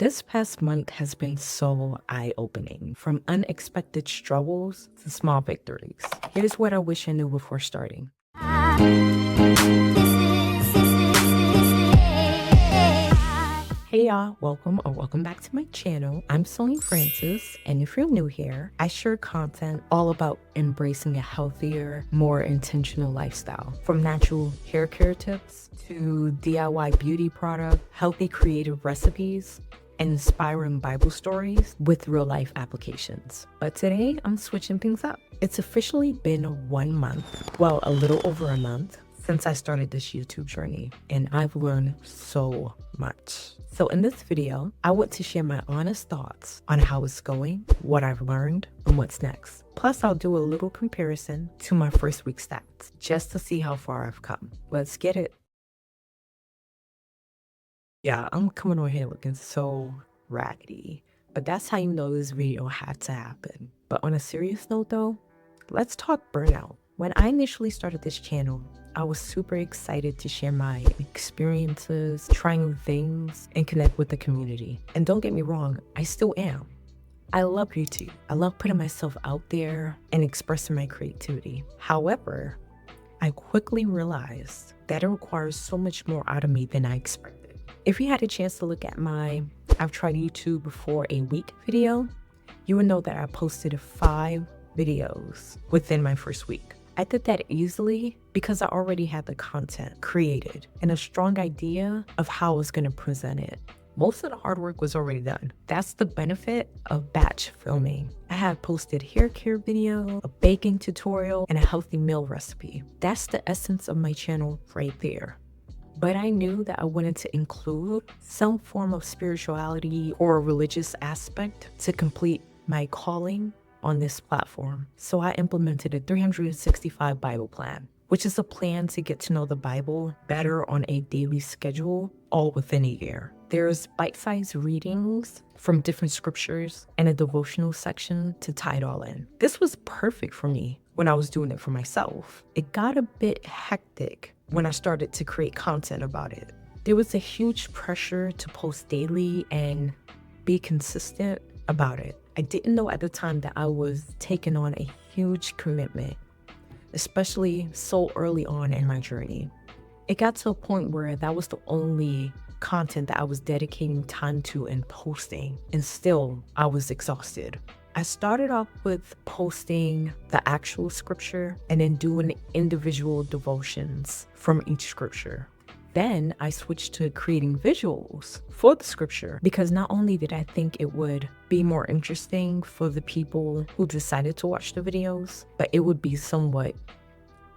This past month has been so eye-opening, from unexpected struggles to small victories. Here's what I wish I knew before starting. Hey y'all, welcome back to my channel. I'm Sony Francis, and if you're new here, I share content all about embracing a healthier, more intentional lifestyle. From natural hair care tips to DIY beauty product, healthy creative recipes, and inspiring Bible stories with real-life applications. But today, I'm switching things up. It's officially been 1 month, well, a little over a month, since I started this YouTube journey, and I've learned so much. So in this video, I want to share my honest thoughts on how it's going, what I've learned, and what's next. Plus, I'll do a little comparison to my first week stats, just to see how far I've come. Let's get it. Yeah, I'm coming on here looking so raggedy, but that's how you know this video had to happen. But on a serious note though, let's talk burnout. When I initially started this channel, I was super excited to share my experiences, trying new things, and connect with the community. And don't get me wrong, I still am. I love YouTube. I love putting myself out there and expressing my creativity. However, I quickly realized that it requires so much more out of me than I expected. If you had a chance to look at my I've tried YouTube for a week video, you would know that I posted 5 videos within my first week. I did that easily because I already had the content created and a strong idea of how I was going to present it. Most of the hard work was already done. That's the benefit of batch filming. I had posted hair care video, a baking tutorial, and a healthy meal recipe. That's the essence of my channel right there. But I knew that I wanted to include some form of spirituality or a religious aspect to complete my calling on this platform. So I implemented a 365 Bible plan, which is a plan to get to know the Bible better on a daily schedule, all within a year. There's bite-sized readings from different scriptures and a devotional section to tie it all in. This was perfect for me when I was doing it for myself. It got a bit hectic when I started to create content about it. There was a huge pressure to post daily and be consistent about it. I didn't know at the time that I was taking on a huge commitment, especially so early on in my journey. It got to a point where that was the only content that I was dedicating time to and posting, and still I was exhausted. I started off with posting the actual scripture and then doing individual devotions from each scripture. Then I switched to creating visuals for the scripture because not only did I think it would be more interesting for the people who decided to watch the videos, but it would be somewhat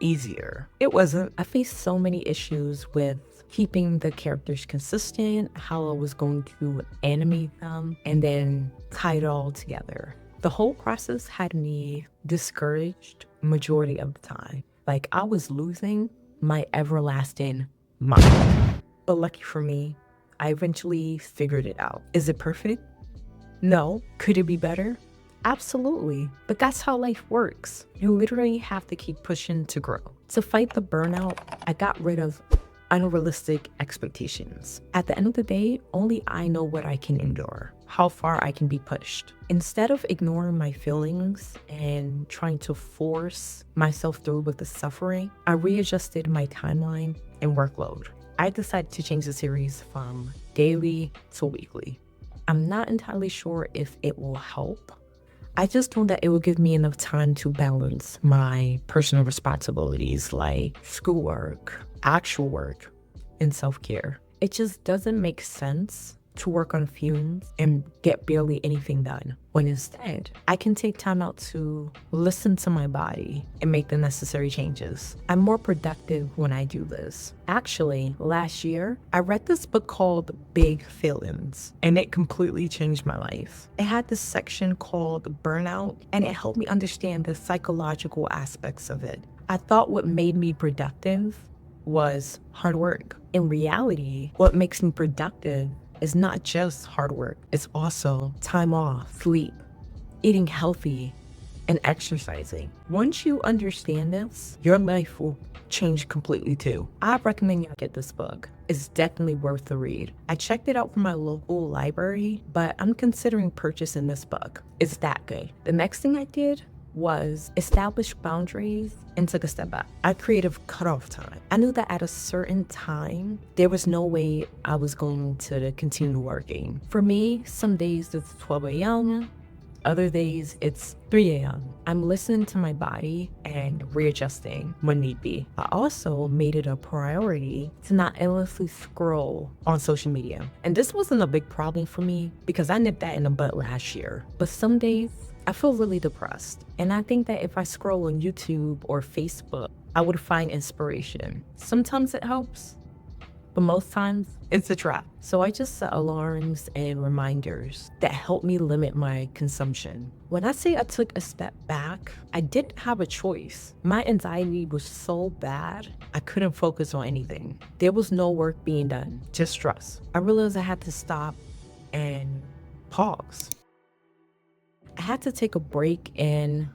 easier. It wasn't. I faced so many issues with keeping the characters consistent, how I was going to animate them, and then tie it all together. The whole process had me discouraged majority of the time. Like I was losing my everlasting mind. But lucky for me, I eventually figured it out. Is it perfect? No. Could it be better? Absolutely. But that's how life works. You literally have to keep pushing to grow. To fight the burnout, I got rid of unrealistic expectations. At the end of the day, only I know what I can endure, how far I can be pushed. Instead of ignoring my feelings and trying to force myself through with the suffering, I readjusted my timeline and workload. I decided to change the series from daily to weekly. I'm not entirely sure if it will help. I just know that it will give me enough time to balance my personal responsibilities like schoolwork, actual work, and self-care. It just doesn't make sense to work on fumes and get barely anything done, when instead I can take time out to listen to my body and make the necessary changes. I'm more productive when I do this. Actually, last year, I read this book called Big Feelings, and it completely changed my life. It had this section called Burnout, and it helped me understand the psychological aspects of it. I thought what made me productive was hard work. In reality, what makes me productive is not just hard work. It's also time off, sleep, eating healthy, and exercising. Once you understand this, your life will change completely too. I recommend you get this book. It's definitely worth the read. I checked it out from my local library, but I'm considering purchasing this book. It's that good. The next thing I did was establish boundaries and took a step back. I created cutoff time. I knew that at a certain time, there was no way I was going to continue working. For me, some days it's 12 a.m., other days it's 3 a.m. I'm listening to my body and readjusting when need be. I also made it a priority to not endlessly scroll on social media. And this wasn't a big problem for me because I nipped that in the butt last year. But some days I feel really depressed. And I think that if I scroll on YouTube or Facebook, I would find inspiration. Sometimes it helps, but most times it's a trap. So I just set alarms and reminders that help me limit my consumption. When I say I took a step back, I didn't have a choice. My anxiety was so bad, I couldn't focus on anything. There was no work being done, just stress. I realized I had to stop and pause. I had to take a break and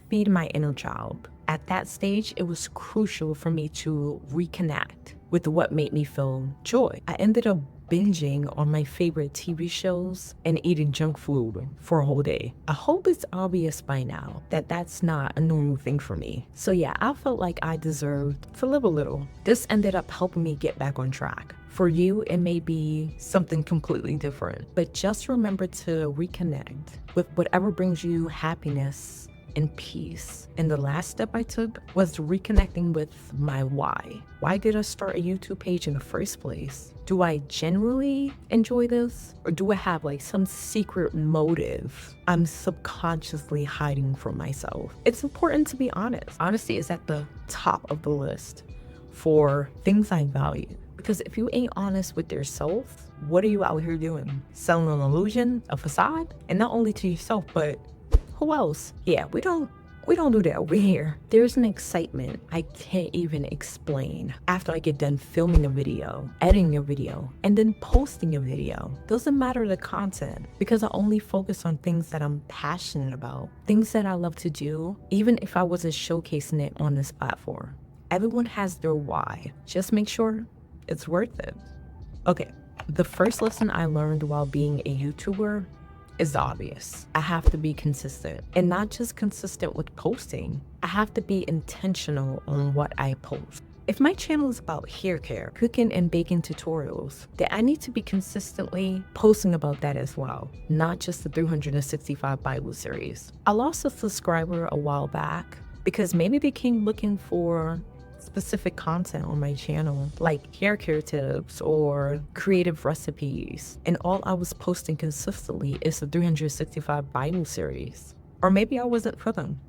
feed my inner child. At that stage, it was crucial for me to reconnect with what made me feel joy. I ended up binging on my favorite TV shows and eating junk food for a whole day. I hope it's obvious by now that that's not a normal thing for me. So yeah, I felt like I deserved to live a little. This ended up helping me get back on track. For you, it may be something completely different, but just remember to reconnect with whatever brings you happiness and peace. And the last step I took was reconnecting with my why. Why did I start a YouTube page in the first place? Do I genuinely enjoy this? Or do I have like some secret motive I'm subconsciously hiding from myself? It's important to be honest. Honesty is at the top of the list for things I value. Because if you ain't honest with yourself, what are you out here doing? Selling an illusion, a facade? And not only to yourself, but who else? Yeah, we don't do that over here. There's an excitement I can't even explain after I get done filming a video, editing a video, and then posting a video. Doesn't matter the content because I only focus on things that I'm passionate about, things that I love to do, even if I wasn't showcasing it on this platform. Everyone has their why. Just make sure it's worth it. Okay, the first lesson I learned while being a YouTuber is obvious. I have to be consistent, and not just consistent with posting. I have to be intentional on what I post. If my channel is about hair care, cooking and baking tutorials, then I need to be consistently posting about that as well, not just the 365 Bible series. I lost a subscriber a while back because maybe they came looking for specific content on my channel, like hair care tips or creative recipes, and all I was posting consistently is the 365 Bible series. Or maybe I wasn't for them.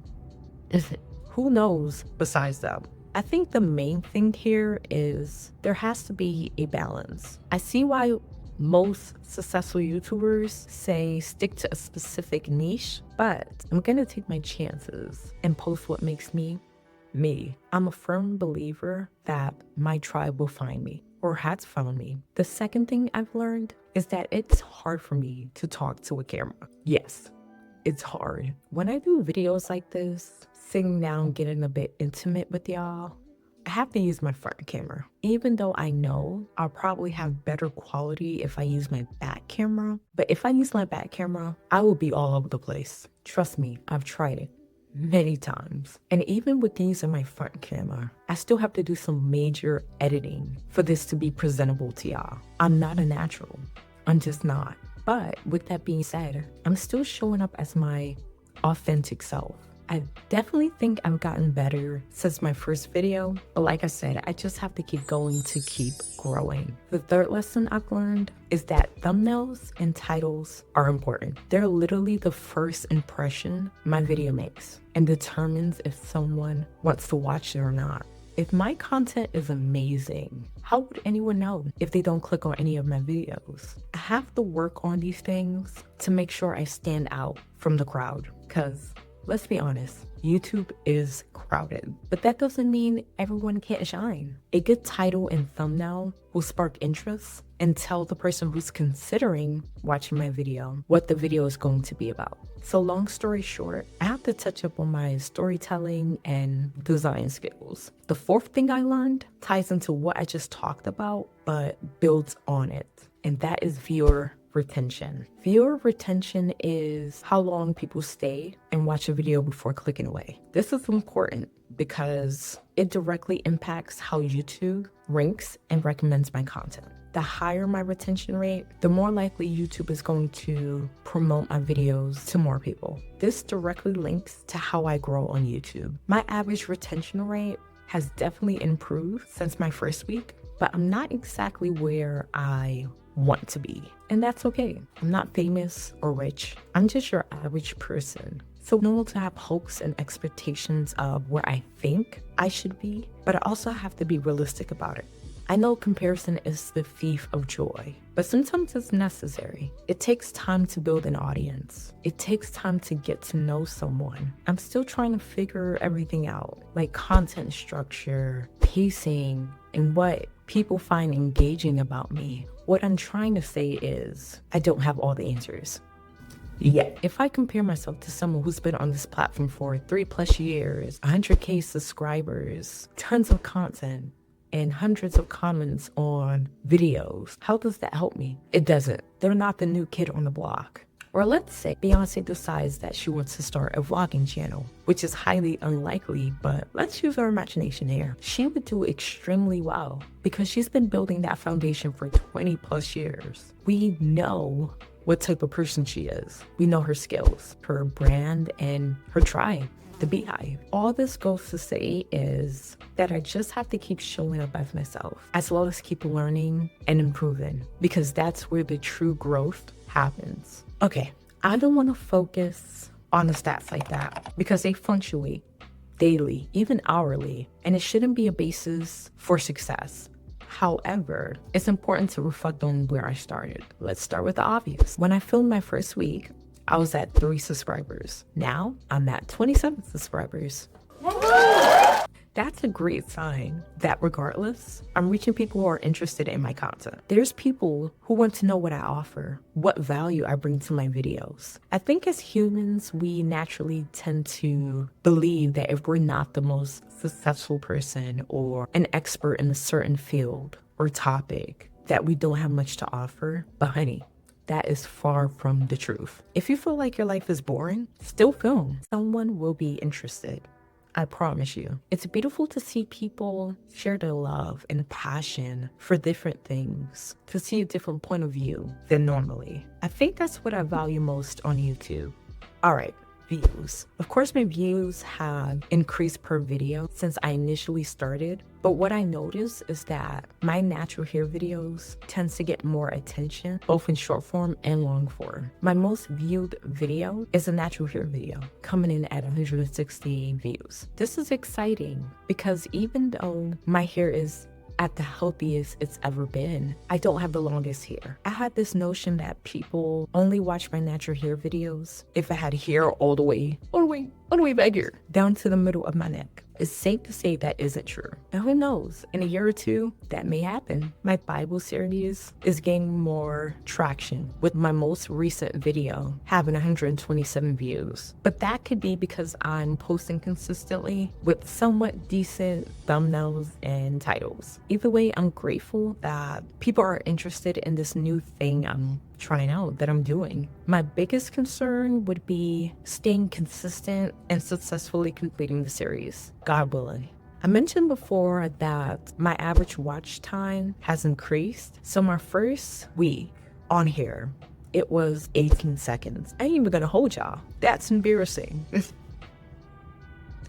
Who knows besides that? I think the main thing here is there has to be a balance. I see why most successful YouTubers say stick to a specific niche, but I'm gonna take my chances and post what makes me. I'm a firm believer that my tribe will find me, or has found me. The second thing I've learned is that it's hard for me to talk to a camera. Yes, it's hard. When I do videos like this, sitting down, getting a bit intimate with y'all, I have to use my front camera. Even though I know I'll probably have better quality if I use my back camera, but if I use my back camera, I will be all over the place. Trust me, I've tried it many times. And even with using my front camera, I still have to do some major editing for this to be presentable to y'all. I'm not a natural. I'm just not. But with that being said, I'm still showing up as my authentic self. I definitely think I've gotten better since my first video, but like I said, I just have to keep going to keep growing. The third lesson I've learned is that thumbnails and titles are important. They're literally the first impression my video makes and determines if someone wants to watch it or not. If my content is amazing, how would anyone know if they don't click on any of my videos? I have to work on these things to make sure I stand out from the crowd, because Let's be honest, YouTube is crowded, but that doesn't mean everyone can't shine. A good title and thumbnail will spark interest and tell the person who's considering watching my video what the video is going to be about. So long story short, I have to touch up on my storytelling and design skills. The fourth thing I learned ties into what I just talked about, but builds on it, and that is viewer retention. Viewer retention is how long people stay and watch a video before clicking away. This is important because it directly impacts how YouTube ranks and recommends my content. The higher my retention rate, the more likely YouTube is going to promote my videos to more people. This directly links to how I grow on YouTube. My average retention rate has definitely improved since my first week, but I'm not exactly where I want to be. And that's okay. I'm not famous or rich. I'm just your average person. So normal to have hopes and expectations of where I think I should be, but I also have to be realistic about it. I know comparison is the thief of joy, but sometimes it's necessary. It takes time to build an audience. It takes time to get to know someone. I'm still trying to figure everything out, like content structure, pacing, and what people find engaging about me. What I'm trying to say is, I don't have all the answers yet. If I compare myself to someone who's been on this platform for 3+ years, 100K subscribers, tons of content, and hundreds of comments on videos, how does that help me? It doesn't. They're not the new kid on the block. Or let's say Beyonce decides that she wants to start a vlogging channel, which is highly unlikely, but let's use our imagination here. She would do extremely well because she's been building that foundation for 20+ years. We know what type of person she is. We know her skills, her brand, and her tribe, the Beehive. All this goes to say is that I just have to keep showing up as myself, as well as keep learning and improving, because that's where the true growth happens. Okay, I don't want to focus on the stats like that because they fluctuate daily, even hourly, and it shouldn't be a basis for success. However, it's important to reflect on where I started. Let's start with the obvious. When I filmed my first week, I was at 3 subscribers. Now I'm at 27 subscribers. That's a great sign that regardless, I'm reaching people who are interested in my content. There's people who want to know what I offer, what value I bring to my videos. I think as humans, we naturally tend to believe that if we're not the most successful person or an expert in a certain field or topic, that we don't have much to offer. But honey, that is far from the truth. If you feel like your life is boring, still film. Someone will be interested. I promise you. It's beautiful to see people share their love and passion for different things, to see a different point of view than normally. I think that's what I value most on YouTube. All right, views. Of course, my views have increased per video since I initially started, but what I noticed is that my natural hair videos tends to get more attention, both in short form and long form. My most viewed video is a natural hair video, coming in at 160 views. This is exciting because even though my hair is at the healthiest it's ever been, I don't have the longest hair. I had this notion that people only watch my natural hair videos if I had hair all the way back here, down to the middle of my neck. It's safe to say that isn't true. And who knows, in a year or two, that may happen. My Bible series is gaining more traction, with my most recent video having 127 views. But that could be because I'm posting consistently with somewhat decent thumbnails and titles. Either way, I'm grateful that people are interested in this new thing I'm trying out, that I'm doing. My biggest concern would be staying consistent and successfully completing the series, God willing. I mentioned before that my average watch time has increased. So my first week on here, it was 18 seconds. I ain't even gonna hold y'all. That's embarrassing.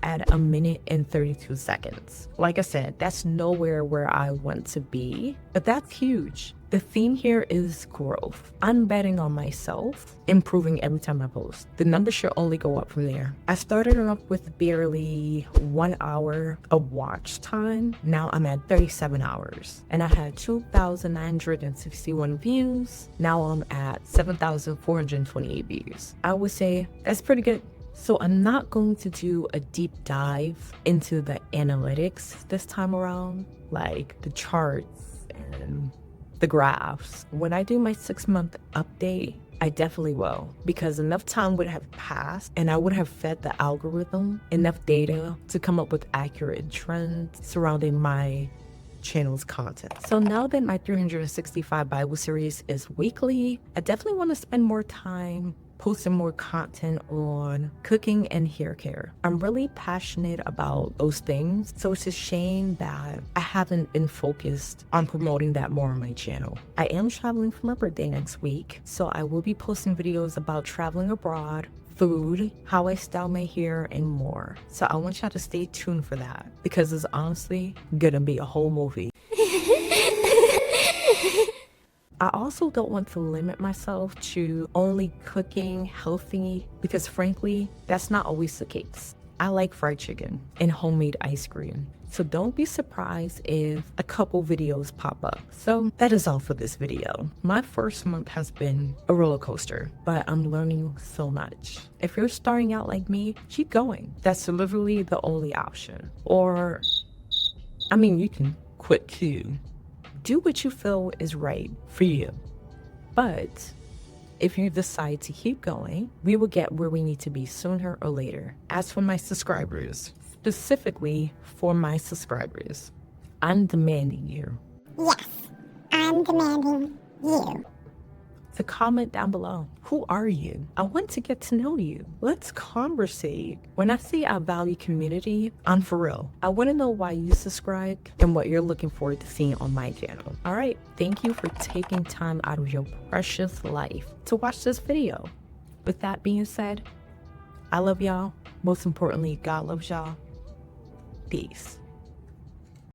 At 1 minute and 32 seconds. Like I said, that's nowhere where I want to be, but that's huge. The theme here is growth. I'm betting on myself, improving every time I post. The numbers should only go up from there. I started off with barely 1 hour of watch time. Now I'm at 37 hours. And I had 2,961 views. Now I'm at 7,428 views. I would say that's pretty good. So I'm not going to do a deep dive into the analytics this time around, like the charts and the graphs. When I do my 6-month update, I definitely will, because enough time would have passed and I would have fed the algorithm enough data to come up with accurate trends surrounding my channel's content. So now that my 365 Bible series is weekly, I definitely want to spend more time posting more content on cooking and hair care. I'm really passionate about those things, so it's a shame that I haven't been focused on promoting that more on my channel. I am traveling for my birthday next week, so I will be posting videos about traveling abroad, food, how I style my hair, and more. So I want y'all to stay tuned for that, because it's honestly gonna be a whole movie. I also don't want to limit myself to only cooking healthy, because frankly, that's not always the case. I like fried chicken and homemade ice cream, so don't be surprised if a couple videos pop up. So that is all for this video. My first month has been a roller coaster, but I'm learning so much. If you're starting out like me, keep going. That's literally the only option. Or, I mean, you can quit too. Do what you feel is right for you. But if you decide to keep going, we will get where we need to be sooner or later. As for my subscribers, specifically for my subscribers, I'm demanding you. Yes, I'm demanding you. To comment down below. Who are you? I want to get to know you. Let's conversate. When I say I value community, I'm for real. I want to know why you subscribed and what you're looking forward to seeing on my channel. All right, thank you for taking time out of your precious life to watch this video. With that being said, I love y'all. Most importantly, God loves y'all. Peace.